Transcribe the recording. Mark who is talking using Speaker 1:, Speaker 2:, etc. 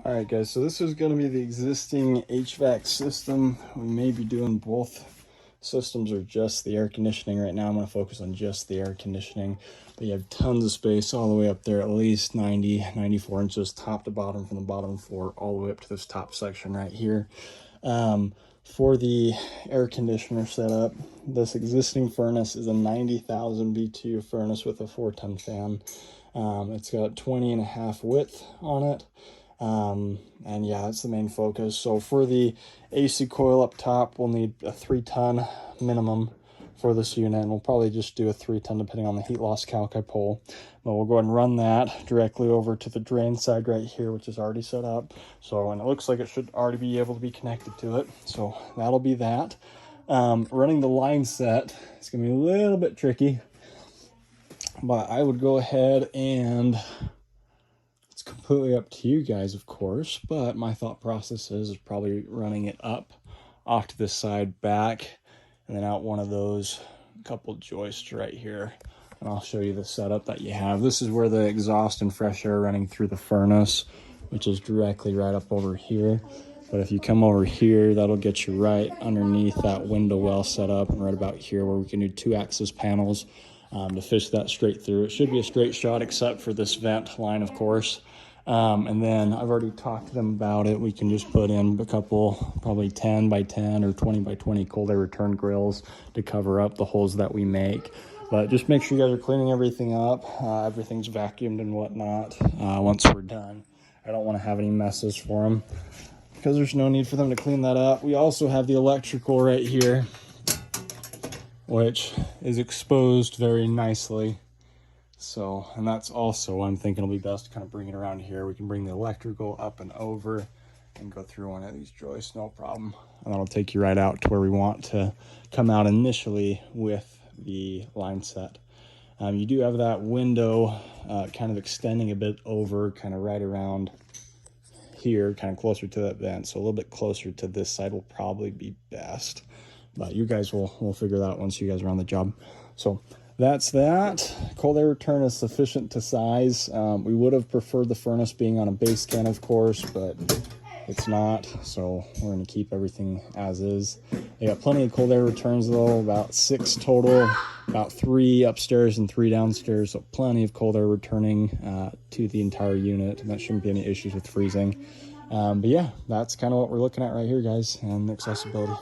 Speaker 1: All right, guys, so this is going to be the existing HVAC system. We may be doing both systems or just the air conditioning. Right now I'm going to focus on just the air conditioning, but you have tons of space all the way up there, at least 94 inches top to bottom, from the bottom floor all the way up to this top section right here. For the air conditioner setup, this existing furnace is a 90,000 BTU furnace with a 4-ton fan. It's got 20.5 width on it. And yeah, that's the main focus. So for the AC coil up top, we'll need a 3-ton minimum for this unit, and we'll probably just do a 3-ton depending on the heat loss calc I pull. But we'll go ahead and run that directly over to the drain side right here, which is already set up. So, and it looks like it should already be able to be connected to it. So that'll be that. Running the line set is gonna be a little bit tricky, but I would go ahead and completely up to you guys, of course, but my thought process is probably running it up off to this side, back, and then out one of those couple joists right here. And I'll show you the setup that you have. This is where the exhaust and fresh air running through the furnace, which is directly right up over here. But if you come over here, that'll get you right underneath that window well set up, and right about here where we can do 2-axis panels to fish that straight through. It should be a straight shot except for this vent line, of course. And then I've already talked to them about it. We can just put in a couple, probably 10 by 10 or 20 by 20 cold air return grills to cover up the holes that we make. But just make sure you guys are cleaning everything up. Everything's vacuumed and whatnot once we're done. I don't want to have any messes for them because there's no need for them to clean that up. We also have the electrical right here, which is exposed very nicely. So, and that's also, I'm thinking it'll be best to kind of bring it around here. We can bring the electrical up and over and go through one of these joists, no problem. And that'll take you right out to where we want to come out initially with the line set. You do have that window kind of extending a bit over, kind of right around here, kind of closer to that vent. So a little bit closer to this side will probably be best. But you guys will figure that out once you guys are on the job. So that's that. Cold air return is sufficient to size. We would have preferred the furnace being on a base can, of course, but it's not. So we're going to keep everything as is. They got plenty of cold air returns though, about 6 total, about 3 upstairs and 3 downstairs. So plenty of cold air returning to the entire unit. And that shouldn't be any issues with freezing. But yeah, that's kind of what we're looking at right here, guys, and accessibility.